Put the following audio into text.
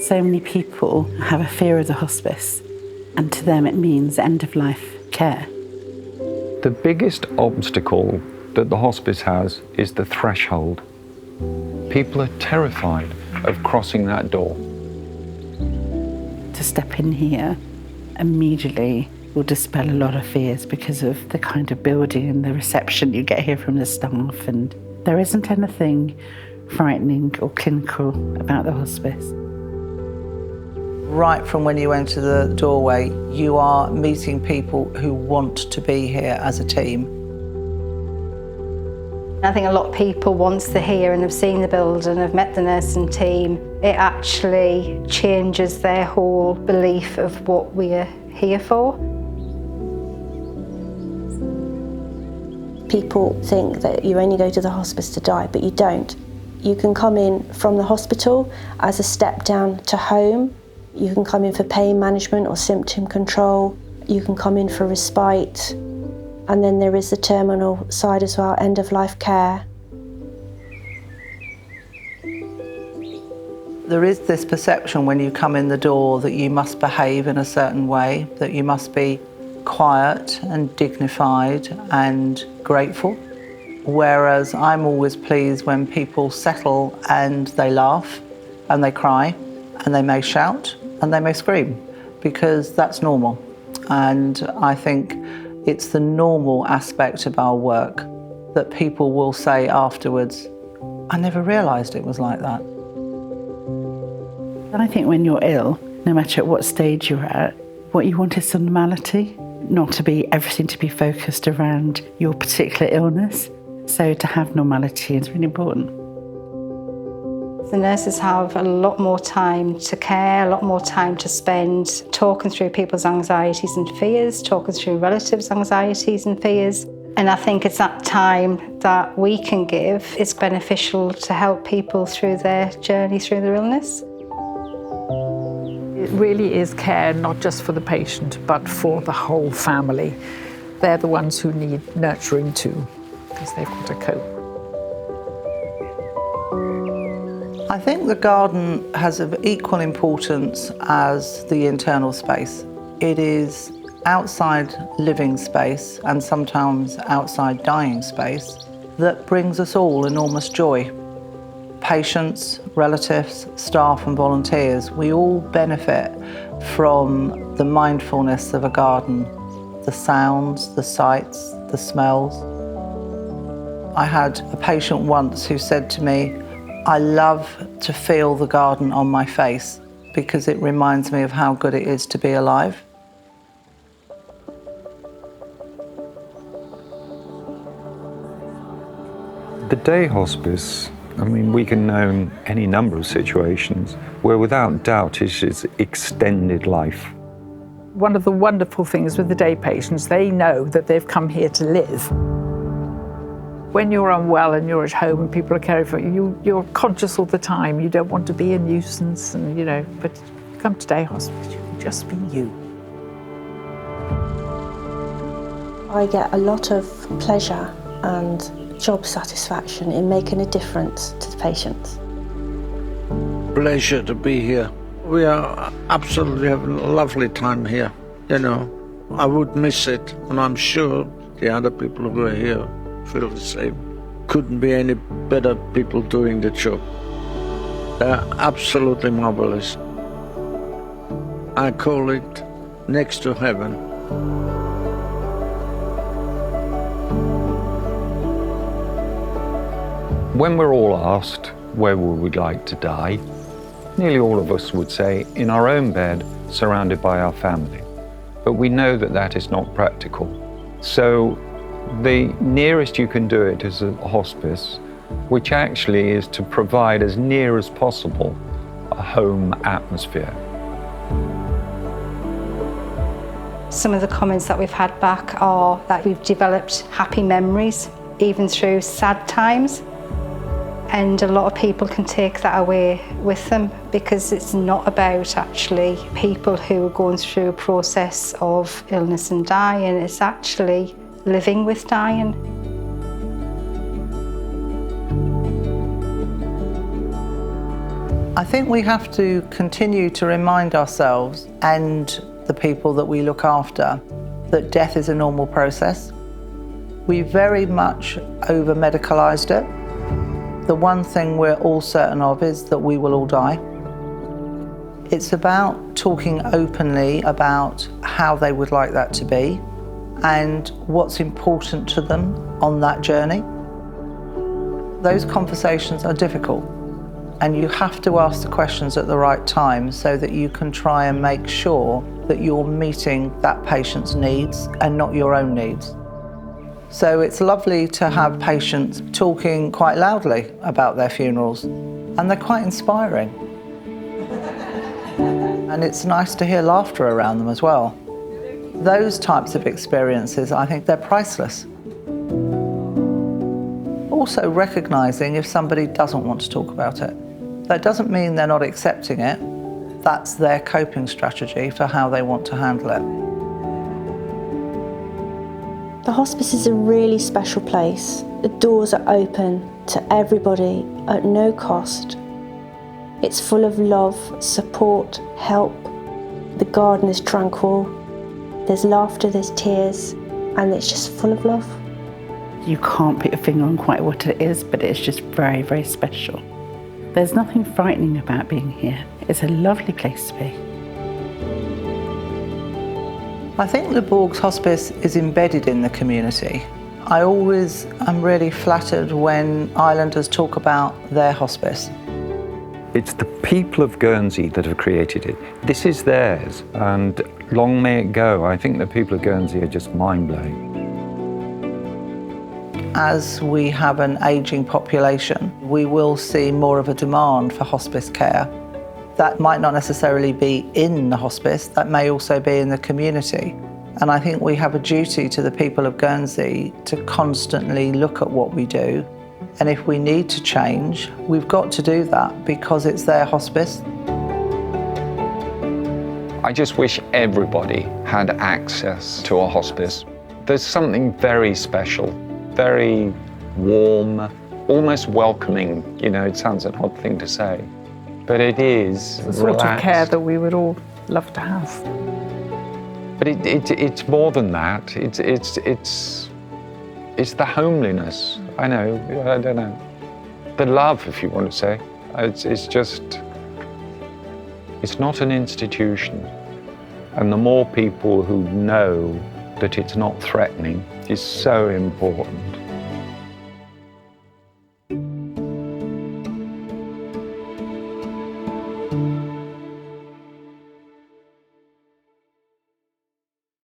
So many people have a fear of the hospice, and to them it means end-of-life care. The biggest obstacle that the hospice has is the threshold. People are terrified of crossing that door. To step in here immediately will dispel a lot of fears because of the kind of building and the reception you get here from the staff, and there isn't anything frightening or clinical about the hospice. Right from when you enter the doorway, you are meeting people who want to be here as a team. I think a lot of people, once they're here and have seen the building and have met the nursing team, it actually changes their whole belief of what we are here for. People think that you only go to the hospice to die, but you don't. You can come in from the hospital as a step down to home. You can come in for pain management or symptom control. You can come in for respite. And then there is the terminal side as well, end-of-life care. There is this perception when you come in the door that you must behave in a certain way, that you must be quiet and dignified and grateful. Whereas I'm always pleased when people settle and they laugh and they cry and they may shout and they may scream, because that's normal. And I think it's the normal aspect of our work that people will say afterwards, I never realised it was like that. I think when you're ill, no matter at what stage you're at, what you want is some normality, not to be everything to be focused around your particular illness. So to have normality is really important. The nurses have a lot more time to care, a lot more time to spend talking through people's anxieties and fears, talking through relatives' anxieties and fears. And I think it's that time that we can give. It's beneficial to help people through their journey through their illness. It really is care, not just for the patient, but for the whole family. They're the ones who need nurturing too, because they've got to cope. I think the garden has of equal importance as the internal space. It is outside living space and sometimes outside dying space that brings us all enormous joy. Patients, relatives, staff and volunteers, we all benefit from the mindfulness of a garden, the sounds, the sights, the smells. I had a patient once who said to me, I love to feel the garden on my face because it reminds me of how good it is to be alive. The day hospice, I mean, we can know any number of situations where without doubt it's extended life. One of the wonderful things with the day patients, they know that they've come here to live. When you're unwell and you're at home and people are caring for you, you're conscious all the time. You don't want to be a nuisance, and but you come to day hospice, you can just be you. I get a lot of pleasure and job satisfaction in making a difference to the patients. Pleasure to be here. We are absolutely having a lovely time here. I would miss it, and I'm sure the other people who are here feel the same. Couldn't be any better people doing the job. They're absolutely marvelous. I call it next to heaven. When we're all asked where we would like to die, nearly all of us would say in our own bed, surrounded by our family. But we know that that is not practical. So the nearest you can do it is a hospice, which actually is to provide as near as possible a home atmosphere. Some of the comments that we've had back are that we've developed happy memories, even through sad times. And a lot of people can take that away with them, because it's not about actually people who are going through a process of illness and dying. It's actually living with dying. I think we have to continue to remind ourselves and the people that we look after that death is a normal process. We very much over-medicalised it. The one thing we're all certain of is that we will all die. It's about talking openly about how they would like that to be and what's important to them on that journey. Those conversations are difficult, and you have to ask the questions at the right time so that you can try and make sure that you're meeting that patient's needs and not your own needs. So it's lovely to have patients talking quite loudly about their funerals, and they're quite inspiring. And it's nice to hear laughter around them as well. Those types of experiences, I think they're priceless. Also recognising if somebody doesn't want to talk about it. That doesn't mean they're not accepting it. That's their coping strategy for how they want to handle it. The hospice is a really special place. The doors are open to everybody at no cost. It's full of love, support, help. The garden is tranquil. There's laughter, there's tears, and it's just full of love. You can't put your finger on quite what it is, but it's just very, very special. There's nothing frightening about being here. It's a lovely place to be. I think Les Bourgs Hospice is embedded in the community. I always am really flattered when islanders talk about their hospice. It's the people of Guernsey that have created it. This is theirs, and long may it go. I think the people of Guernsey are just mind-blowing. As we have an ageing population, we will see more of a demand for hospice care. That might not necessarily be in the hospice, that may also be in the community. And I think we have a duty to the people of Guernsey to constantly look at what we do. And if we need to change, we've got to do that because it's their hospice. I just wish everybody had access to a hospice. There's something very special, very warm, almost welcoming. You know, it sounds an odd thing to say, but it is the sort of care that we would all love to have. But it's more than that. It's the homeliness. I don't know. The love, if you want to say. It's not an institution. And the more people who know that it's not threatening is so important.